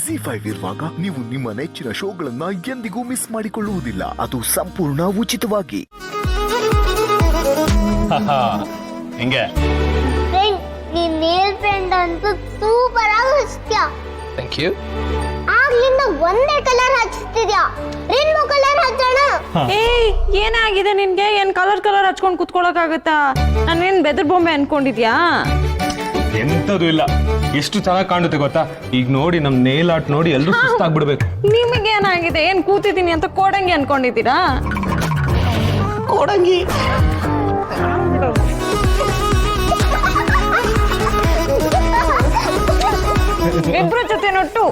ZEE5 ಇರುವಾಗ ನೀವು ನಿಮ್ಮ ನೆಚ್ಚಿನ ಶೋಗಳನ್ನ ಎಂದಿಗೂ ಮಿಸ್ ಮಾಡಿಕೊಳ್ಳುವುದಿಲ್ಲ. ಅದು ಸಂಪೂರ್ಣ ಉಚಿತವಾಗಿ. ಹೆಂಗೆ ನೀನ್ ನೇಲ್ ಪೆಂಟ್ ಅಂತೂ ಸೂಪರ್ ಆಗಿ ಹಚ್ತೀಯ. Thank you. ಆಗ್ಲಿಂದ ಒಂದೇ ಕಲರ್ ಹಚ್ತಿದ್ಯಾ, ರೇನ್ಬೋ ಕಲರ್ ಹಚ್ಚೋಣ. ಏಯ್ ಏನಾಗಿದೆ ನಿನ್ಗೆ? ಏನ್ ಕಲರ್ ಹಚ್ಕೊಂಡ್ ಕುತ್ಕೊಳಕ್ ಆಗುತ್ತಾ? ನಾನೇನ್ ಬೆದರ್ ಬೊಂಬೆ ಅನ್ಕೊಂಡಿದ್ಯಾ? ಎಂತದು ಇಲ್ಲ, ಎಷ್ಟು ಚೆನ್ನಾಗಿ ಕಾಣುತ್ತೆ ಗೊತ್ತಾ? ಈಗ ನೋಡಿ ನಮ್ ನೇಲ್ ಆರ್ಟ್ ನೋಡಿ ಎಲ್ಲರೂ ಸುಸ್ತಾಗ್ಬಿಡ್ಬೇಕು. ನಿಮಗೆ ಏನಾಗಿದೆ? ಏನ್ ಕೂತಿದ್ದೀನಿ ಅಂತ ಕೋಡಂಗಿ ಅನ್ಕೊಂಡಿದ್ದೀರಾ? ಕೋಡಂಗಿ ಇಬ್ರು ಜೊತೆ ನೊಟ್ಟು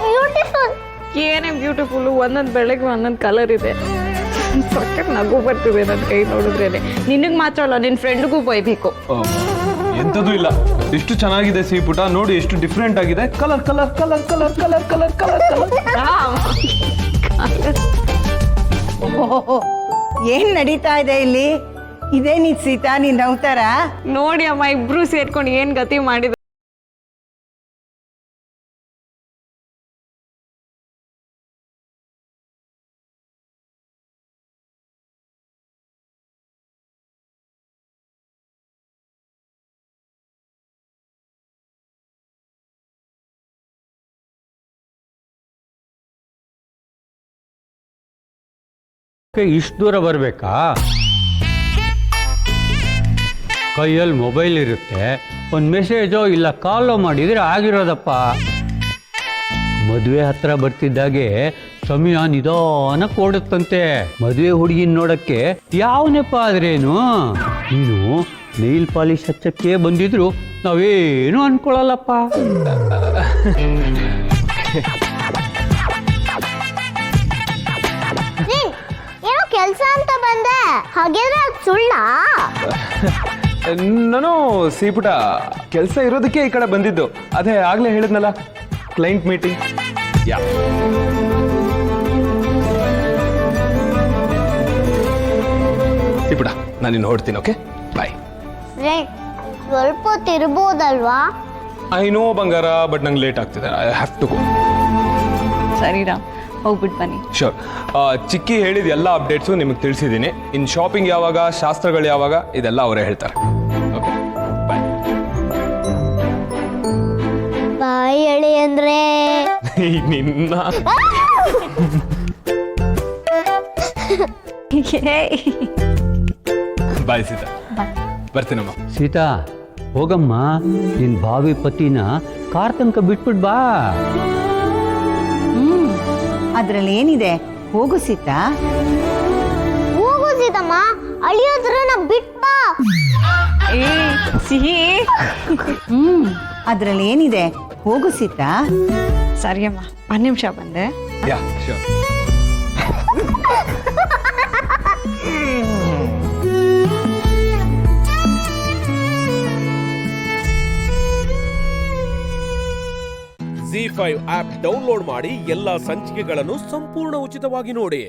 ಬ್ಯೂಟಿಫುಲ್. ಏನೇ ಬ್ಯೂಟಿಫುಲ್, ಒಂದೊಂದ್ ಬೆಳಗ್ಗೆ ಒಂದೊಂದ್ ಕಲರ್ ಇದೆ. ಸಖತ್ ನಗು ಬರ್ತಿದೆ ನನ್ ಕೈ ನೋಡಿದ್ರೇನೆ. ನಿನಗ್ ಮಾತ್ರ ಅಲ್ಲ, ನಿನ್ ಫ್ರೆಂಡ್ಗೂ ಬೈಬೇಕು. ಎಂತದು ಇಲ್ಲ, ಎಷ್ಟು ಚೆನ್ನಾಗಿದೆ ಸಿಹಿಪುಟ, ನೋಡಿ ಎಷ್ಟು ಡಿಫ್ರೆಂಟ್ ಆಗಿದೆ. Colour colour colour colour colour colour colour colour. ಏನ್ ನಡೀತಾ ಇದೆ ಇಲ್ಲಿ? ಇದೇನಿ ಸೀತಾ, ನೀನ್ ನವ್ತಾರ? ನೋಡಿ ಅಮ್ಮ, ಇಬ್ರು ಸೇರ್ಕೊಂಡು ಏನ್ ಗತಿ ಮಾಡಿದ. ಇಷ್ಟು ದೂರ ಬರಬೇಕಾ? ಕೈಯಲ್ಲಿ ಮೊಬೈಲ್ ಇರುತ್ತೆ, ಒಂದು ಮೆಸೇಜೋ ಇಲ್ಲ ಕಾಲೋ ಮಾಡಿದರೆ ಆಗಿರೋದಪ್ಪ. ಮದುವೆ ಹತ್ರ ಬರ್ತಿದ್ದಾಗೆ ಸಮಯ ನಿಧಾನ ಓಡುತ್ತಂತೆ. ಮದುವೆ ಹುಡುಗಿನ ನೋಡಕ್ಕೆ ಯಾವನೆಪ್ಪ ಆದ್ರೇನು? ನೀನು ನೈಲ್ ಪಾಲಿಶ್ ಹಚ್ಚಕ್ಕೆ ಬಂದಿದ್ರು ನಾವೇನು ಅನ್ಕೊಳ್ಳಲ್ಲಪ್ಪ. ಏನೋ ಕೆಲ್ಸ ಅಂತ ಬಂದೆ, ಹಾಗಿದ್ರೆ ಅದು ಸುಳ್ಳ? ನಾನು ಸಿಹಿಪುಟ ಕೆಲಸ ಇರೋದಕ್ಕೆ ಈ ಕಡೆ ಬಂದಿದ್ದು. ಅದೇ ಆಗ್ಲೇ ಹೇಳಿದ್ನಲ್ಲ, ಕ್ಲೈಂಟ್ ಮೀಟಿಂಗ್. ಯಾ ಸಿಹಿಪುಟ, ನಾನು ಇನ್ನು ಹೊರಡ್ತೀನಿ. Okay, bye. ಸ್ವಲ್ಪ ಹೊತ್ತಿರ್ಬೋದಲ್ವಾ? ಐ ನೋ ಬಂಗಾರ, ಬಟ್ ನಂಗೆ ಲೇಟ್ ಆಗ್ತಿದೆ. I have to go. ಸರಿ ರಾಮ್, ಹೋಗ್ಬಿಟ್ಟು ಬನ್ನಿ. ಶೋರ್. ಚಿಕ್ಕಿ ಹೇಳಿದ ಎಲ್ಲ ಅಪ್ಡೇಟ್ಸು ನಿಮಗೆ ತಿಳಿಸಿದ್ದೀನಿ. ಇನ್ನು ಶಾಪಿಂಗ್ ಯಾವಾಗ, ಶಾಸ್ತ್ರಗಳು ಯಾವಾಗ, ಇದೆಲ್ಲ ಅವರೇ ಹೇಳ್ತಾರೆ. ಓಕೆ, ಬಾಯ್. ಬಾಯ್ ಹೇಳಿ ಅಂದ್ರೆ ನಿನ್ನ ಬಾಯ್ ಸೀತಾ, ಬರ್ತೀನಮ್ಮ. ಸೀತಾ ಹೋಗಮ್ಮ, ನಿನ್ ಭಾವಿ ಪತಿನ ಕಾರ್ ತನಕ ಬಿಟ್ಬಿಟ್ ಬಾ. ಅದ್ರಲ್ಲಿ ಏನಿದೆ? ಹೋಗು ಸೀತಾ. ಹೋಗು ಸೀತಮ್ಮ, ಅಳಿಯೋದ್ರನ್ನ ಬಿಟ್ಬಾ. ಏ ಸಿಹಿ. ಅದ್ರಲ್ಲಿ ಏನಿದೆ? ಹೋಗು ಸೀತಾ. ಸರಿ ಅಮ್ಮ, 1 ನಿಮಿಷ ಬಂದೆ. Yeah sure. ZEE5 app download ಮಾಡಿ ಎಲ್ಲಾ ಸಂಚಿಕೆಗಳನ್ನು ಸಂಪೂರ್ಣ ಉಚಿತವಾಗಿ ನೋಡಿ.